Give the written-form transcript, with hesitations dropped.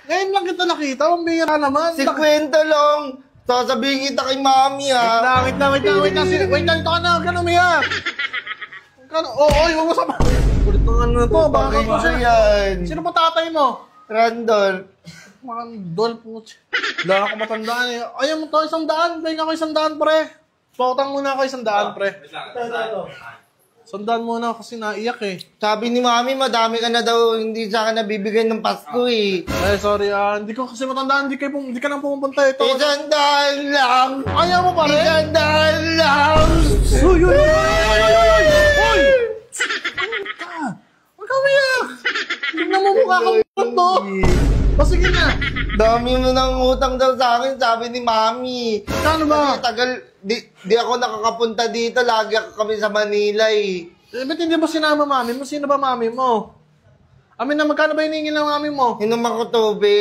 Ngayon lang kita nakita, ang bihira naman. Si Kwento lang. Sasabihin kita kay mami, ha? Wait lang, ito ka na, huwag ka na umiyak. Huwag mo sama. Kulit ng ano na to, baka Bakit ko siya. yan? Sino pa tatay mo? Randall. Randall po. Wala ako matandaan eh. Ayaw mo to, 100. Pahing ako 100, pre. Pautang muna ako 100, pre. Ito. 100 muna kasi naiyak eh. Sabi ni mami, madami ka na daw hindi sa akin nabibigay ng Pasko, eh. Sorry, hindi ko kasi matandaan. Hindi ka nang pumupunta ito. 100 lang! Ayaw mo pa rin? 100 lang! Uy! Huwag ka umiyak! Tignan mo mukha kang to. Sige na. Dami mo nang utang daw sa akin, sabi ni mami. Kano ba? Kasi tagal, di ako nakakapunta dito. Lagi kami sa Manila, eh. Ba't hindi mo sinama mami mo? Sino ba mami mo? Amin na, magkano ba hiningin ng mami mo? Inom ako tubig.